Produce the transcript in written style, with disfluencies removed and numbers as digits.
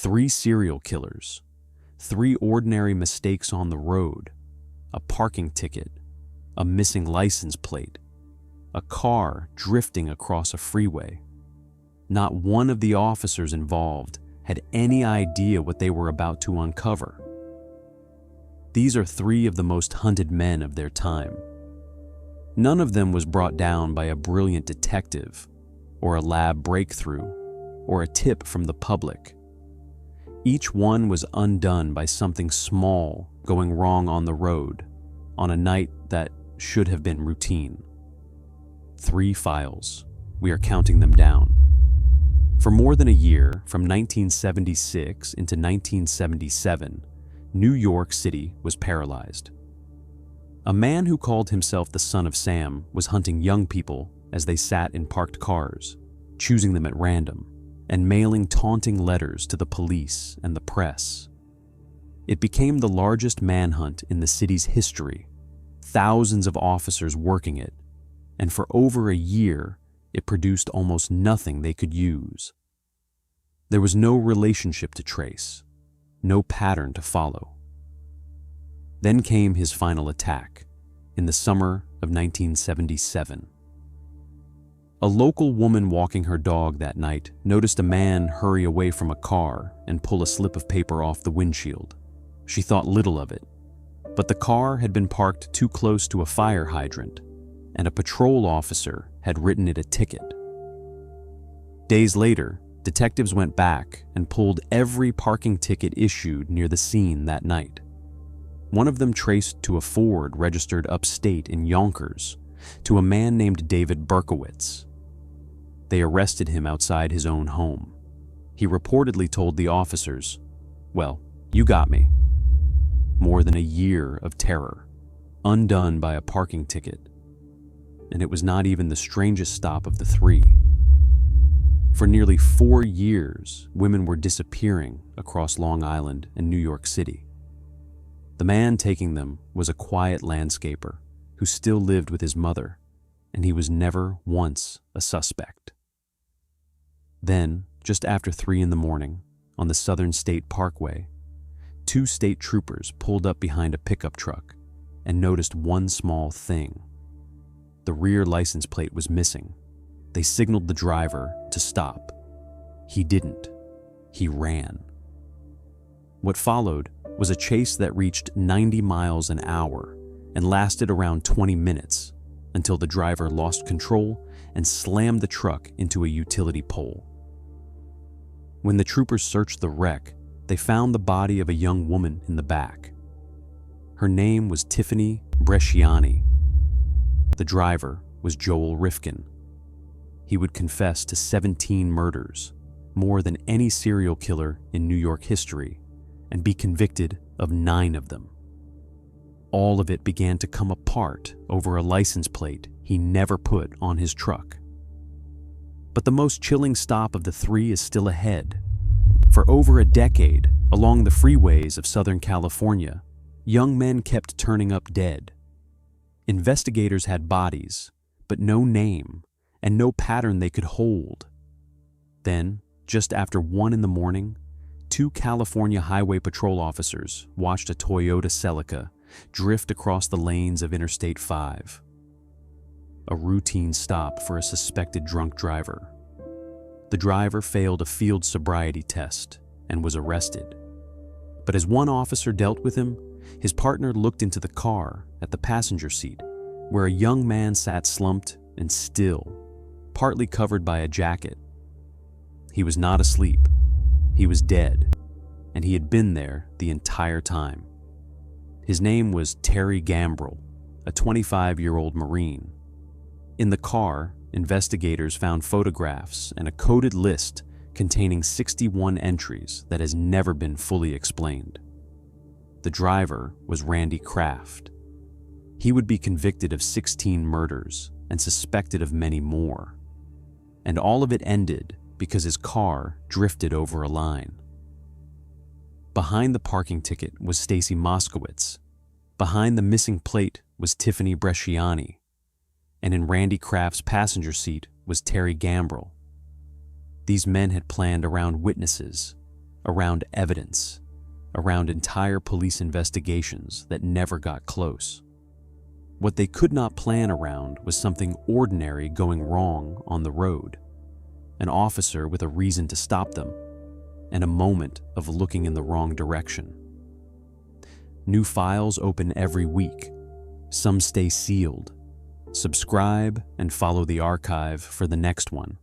3 serial killers, 3 ordinary mistakes on the road, a parking ticket, a missing license plate, a car drifting across a freeway. Not one of the officers involved had any idea what they were about to uncover. These are 3 of the most hunted men of their time. None of them was brought down by a brilliant detective, or a lab breakthrough, or a tip from the public. Each one was undone by something small going wrong on the road, on a night that should have been routine. 3 files. We are counting them down. For more than a year, from 1976 into 1977, New York City was paralyzed. A man who called himself the Son of Sam was hunting young people as they sat in parked cars, choosing them at random, and mailing taunting letters to the police and the press. It became the largest manhunt in the city's history, thousands of officers working it, and for over a year, it produced almost nothing they could use. There was no relationship to trace, no pattern to follow. Then came his final attack, in the summer of 1977. A local woman walking her dog that night noticed a man hurry away from a car and pull a slip of paper off the windshield. She thought little of it, but the car had been parked too close to a fire hydrant, and a patrol officer had written it a ticket. Days later, detectives went back and pulled every parking ticket issued near the scene that night. One of them traced to a Ford registered upstate in Yonkers, to a man named David Berkowitz. They arrested him outside his own home. He reportedly told the officers, "Well, you got me." More than a year of terror, undone by a parking ticket. And it was not even the strangest stop of the 3. For nearly 4 years, women were disappearing across Long Island and New York City. The man taking them was a quiet landscaper who still lived with his mother, and he was never once a suspect. Then, just after 3 in the morning, on the Southern State Parkway, 2 state troopers pulled up behind a pickup truck and noticed one small thing. The rear license plate was missing. They signaled the driver to stop. He didn't. He ran. What followed was a chase that reached 90 miles an hour and lasted around 20 minutes until the driver lost control and slammed the truck into a utility pole. When the troopers searched the wreck, they found the body of a young woman in the back. Her name was Tiffany Bresciani. The driver was Joel Rifkin. He would confess to 17 murders, more than any serial killer in New York history, and be convicted of 9 of them. All of it began to come apart over a license plate he never put on his truck. But the most chilling stop of the 3 is still ahead. For over a decade, along the freeways of Southern California, young men kept turning up dead. Investigators had bodies, but no name and no pattern they could hold. Then, just after 1 in the morning, 2 California Highway Patrol officers watched a Toyota Celica drift across the lanes of Interstate 5. A routine stop for a suspected drunk driver. The driver failed a field sobriety test and was arrested. But as one officer dealt with him, his partner looked into the car at the passenger seat, where a young man sat slumped and still, partly covered by a jacket. He was not asleep. He was dead, and he had been there the entire time. His name was Terry Gambrell, a 25-year-old Marine. In the car, investigators found photographs and a coded list containing 61 entries that has never been fully explained. The driver was Randy Kraft. He would be convicted of 16 murders and suspected of many more. And all of it ended because his car drifted over a line. Behind the parking ticket was Stacy Moskowitz. Behind the missing plate was Tiffany Bresciani. And in Randy Kraft's passenger seat was Terry Gambrell. These men had planned around witnesses, around evidence, around entire police investigations that never got close. What they could not plan around was something ordinary going wrong on the road, an officer with a reason to stop them, and a moment of looking in the wrong direction. New files open every week. Some stay sealed. Subscribe and follow the archive for the next one.